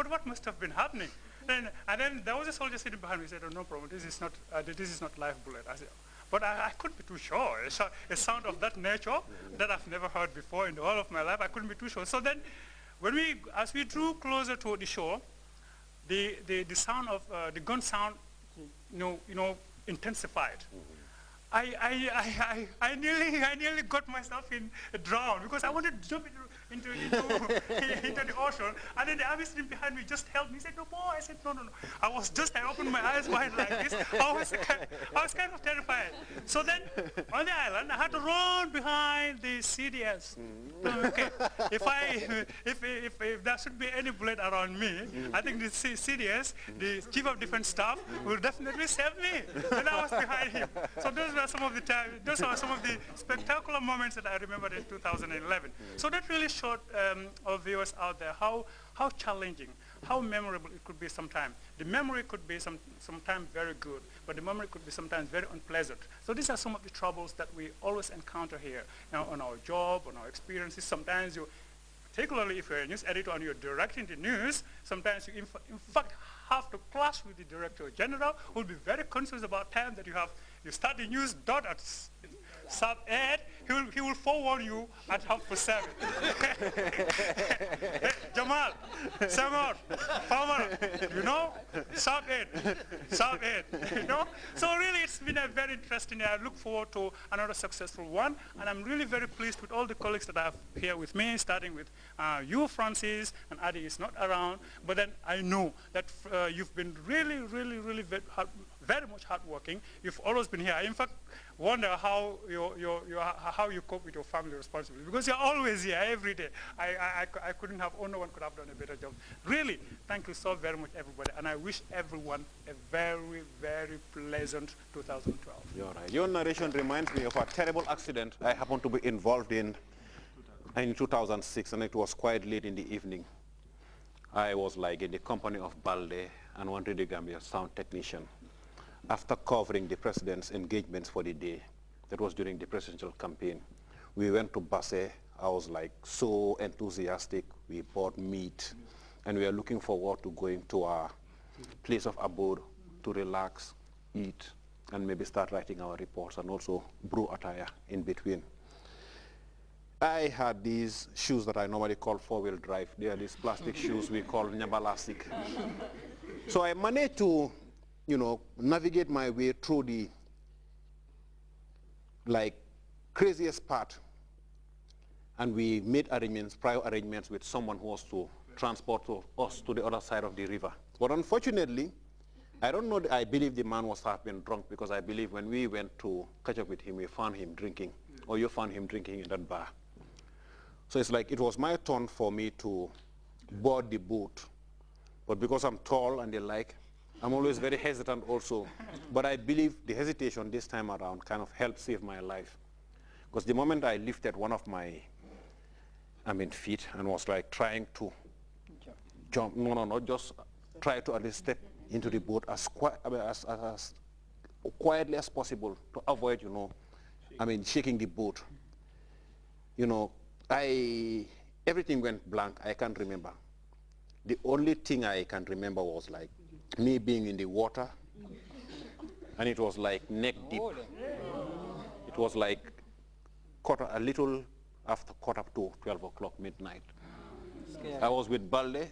but what must have been happening? And then there was a soldier sitting behind me. He said, oh, no problem, this is not live bullet. I said, but I couldn't be too sure. A sound of that nature that I've never heard before in all of my life, I couldn't be too sure. So then, as we drew closer to the shore, the sound of the gun sound, intensified. I nearly got myself drowned because I wanted to jump into the ocean, and then the army sitting behind me just held me. He said, no, boy. I said, no. I opened my eyes wide like this. I was kind of terrified. So then, on the island, I had to run behind the CDS. Okay, if there should be any bullet around me, I think the CDS, the Chief of Defense Staff, will definitely save me. And I was behind him. So those are some of the spectacular moments that I remembered in 2011. So that really showed our viewers out there how challenging, how memorable it could be sometimes. The memory could be sometimes very good, but the memory could be sometimes very unpleasant. So these are some of the troubles that we always encounter here. Now on our job, on our experiences, sometimes you, particularly if you're a news editor and you're directing the news, sometimes you in fact have to clash with the Director General, who will be very conscious about time that you start the news dot at sub 8, he will forward you at 7:30. Hey, Jamal, Samar, Farmer, sub 8, So really it's been a very interesting year. I look forward to another successful one, and I'm really very pleased with all the colleagues that I have here with me, starting with you, Francis, and Adi is not around, but then I know that you've been really very much hardworking. You've always been here. I, in fact, wonder how you cope with your family responsibility, because you're always here every day. No one could have done a better job. Really, thank you so very much, everybody, and I wish everyone a very, very pleasant 2012. You're right. Your narration reminds me of a terrible accident I happened to be involved in 2006, and it was quite late in the evening. I was in the company of Balde and one Radio Gambia sound technician. After covering the president's engagements for the day, that was during the presidential campaign, we went to Basse. I was so enthusiastic. We bought meat, and we are looking forward to going to our place of abode to relax, eat, and maybe start writing our reports and also brew attire in between. I had these shoes that I normally call four-wheel drive. They are these plastic shoes we call nyabalastic. So I managed to navigate my way through the craziest part, and we made prior arrangements with someone who was to transport us to the other side of the river. But unfortunately, I don't know, I believe the man must have been drunk, because I believe when we went to catch up with him, we found him drinking, or you found him drinking in that bar. So it's it was my turn for me to board the boat, but because I'm tall and I'm always very hesitant also, but I believe the hesitation this time around kind of helped save my life. Because the moment I lifted one of my feet and was trying to jump, just try to at least step into the boat as quietly as possible to avoid, shaking the boat. Everything went blank. I can't remember. The only thing I can remember was me being in the water, and it was neck deep. It was a little after 12 o'clock midnight. I was with Balde.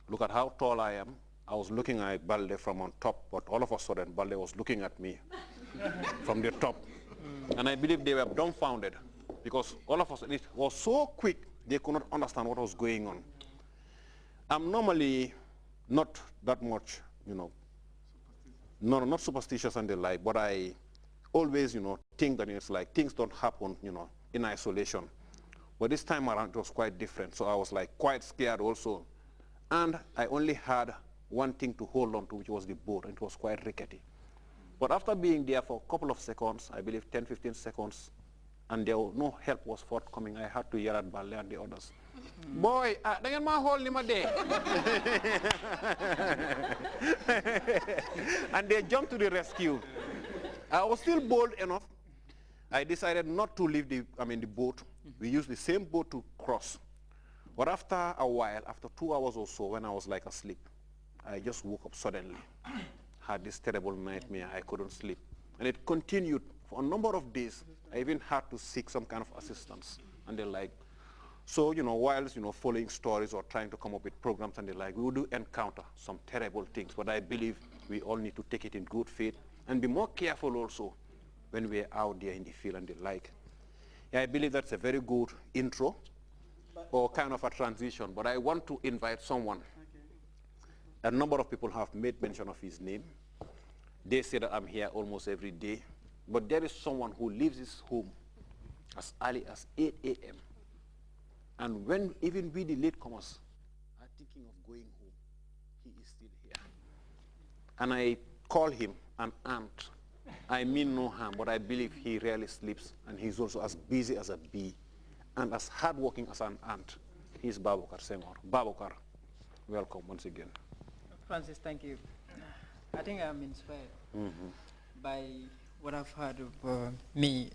Look at how tall I am. I was looking at Balde from on top, but all of a sudden Balde was looking at me from the top. And I believe they were dumbfounded, because all of us, it was so quick, they could not understand what was going on. I'm normally not that much, not superstitious and the like, but I always, think that it's things don't happen, in isolation. But this time around, it was quite different. So I was quite scared also. And I only had one thing to hold on to, which was the boat, and it was quite rickety. But after being there for a couple of seconds, I believe 10, 15 seconds, and no help was forthcoming, I had to yell at Balde and the others. Boy, don't ma hold him a day. And they jumped to the rescue. I was still bold enough. I decided not to leave the boat. We used the same boat to cross. But after a while, after 2 hours or so, when I was like asleep, I just woke up suddenly, had this terrible nightmare. I couldn't sleep. And it continued for a number of days. I even had to seek some kind of assistance and the like. So, whilst, following stories or trying to come up with programs and the like, we do encounter some terrible things. But I believe we all need to take it in good faith and be more careful also when we're out there in the field and the like. Yeah, I believe that's a very good intro or kind of a transition. But I want to invite someone. A number of people have made mention of his name. They say that I'm here almost every day. But there is someone who leaves his home as early as 8 a.m. And when even we, the latecomers, are thinking of going home, he is still here. And I call him an ant. I mean no harm, but I believe he rarely sleeps, and he's also as busy as a bee and as hardworking as an ant. He's Babukar Senghor. Babukar, welcome once again. Francis, thank you. I think I'm inspired by what I've heard of me,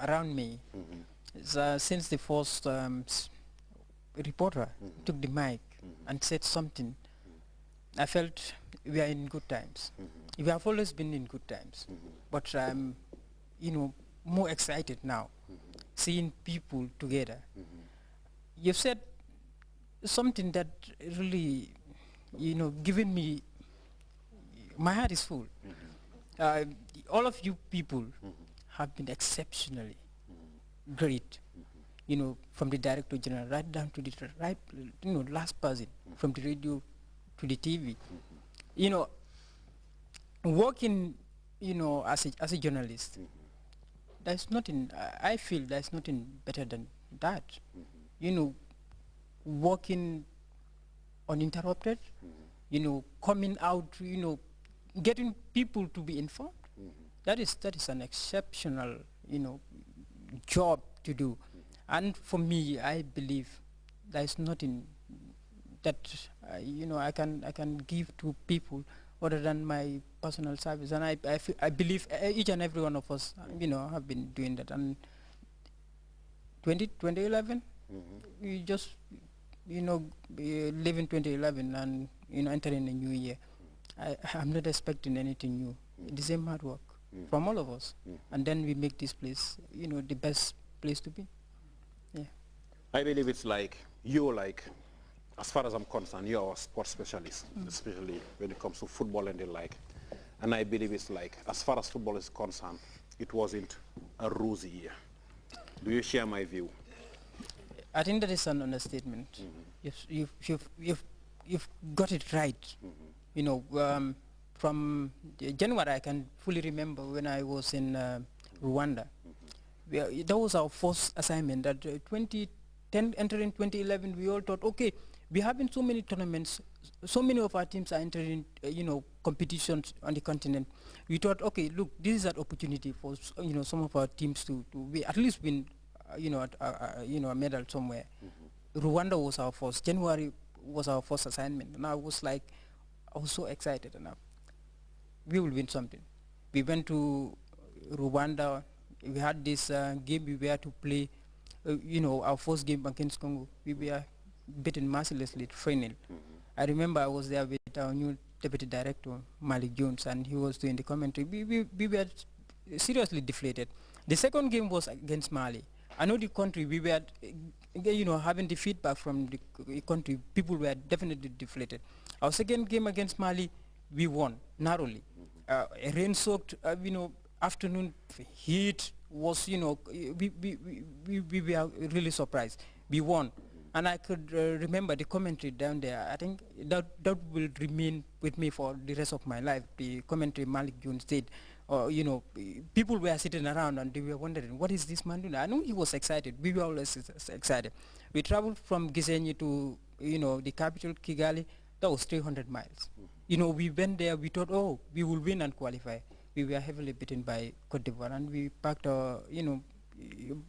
around me. Since the first reporter took the mic and said something, I felt we are in good times. We have always been in good times, but I'm, more excited now, seeing people together. You've said something that really, given me, my heart is full. All of you people have been exceptionally great, from the director general right down to the last person, from the radio to the TV. Working, as a journalist, there's nothing. I feel there's nothing better than that. Working uninterrupted. Coming out. Getting people to be informed. That is an exceptional, job to do. And for me, I believe there's nothing that I can give to people other than my personal service. And I believe each and every one of us, have been doing that. And 2011, we just, live in 2011 and entering a new year. I'm not expecting anything new. The same hard work from all of us, and then we make this place, the best place to be. Yeah. I believe it's like as far as I'm concerned, you're a sports specialist, especially when it comes to football and the like. And I believe it's like, as far as football is concerned, it wasn't a rosy year. Do you share my view? I think that is an understatement. You've got it right. From January, I can fully remember when I was in Rwanda. That was our first assignment. That 2010, entering 2011, we all thought, okay, we have been so many tournaments, so many of our teams are entering, competitions on the continent. We thought, okay, look, this is an opportunity for, some of our teams to at least win, a medal somewhere. Rwanda was our first. January was our first assignment, and I was so excited enough. We will win something. We went to Rwanda. We had this game we were to play, our first game against Congo. We were beaten mercilessly, 3-0. I remember I was there with our new deputy director, Malik Jones, and he was doing the commentary. We were seriously deflated. The second game was against Mali. I know the country, we were, having the feedback from the country, people were definitely deflated. Our second game against Mali, we won, narrowly. A rain-soaked, afternoon heat was, we were really surprised. We won. And I could remember the commentary down there. I think that will remain with me for the rest of my life. The commentary Malik Jones did. People were sitting around and they were wondering, what is this man doing? I know he was excited. We were always excited. We traveled from Gisenyi to, the capital, Kigali. That was 300 miles. We went there, we thought, oh, we will win and qualify. We were heavily beaten by Cote d'Ivoire, and we packed our,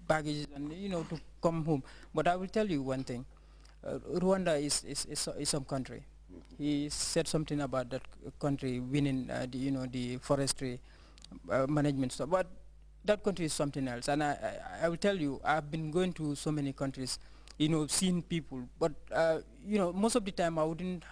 baggage and, to come home. But I will tell you one thing. Rwanda is some country. He said something about that country winning, the forestry management stuff. But that country is something else. And I will tell you, I've been going to so many countries. seeing people. But, most of the time I wouldn't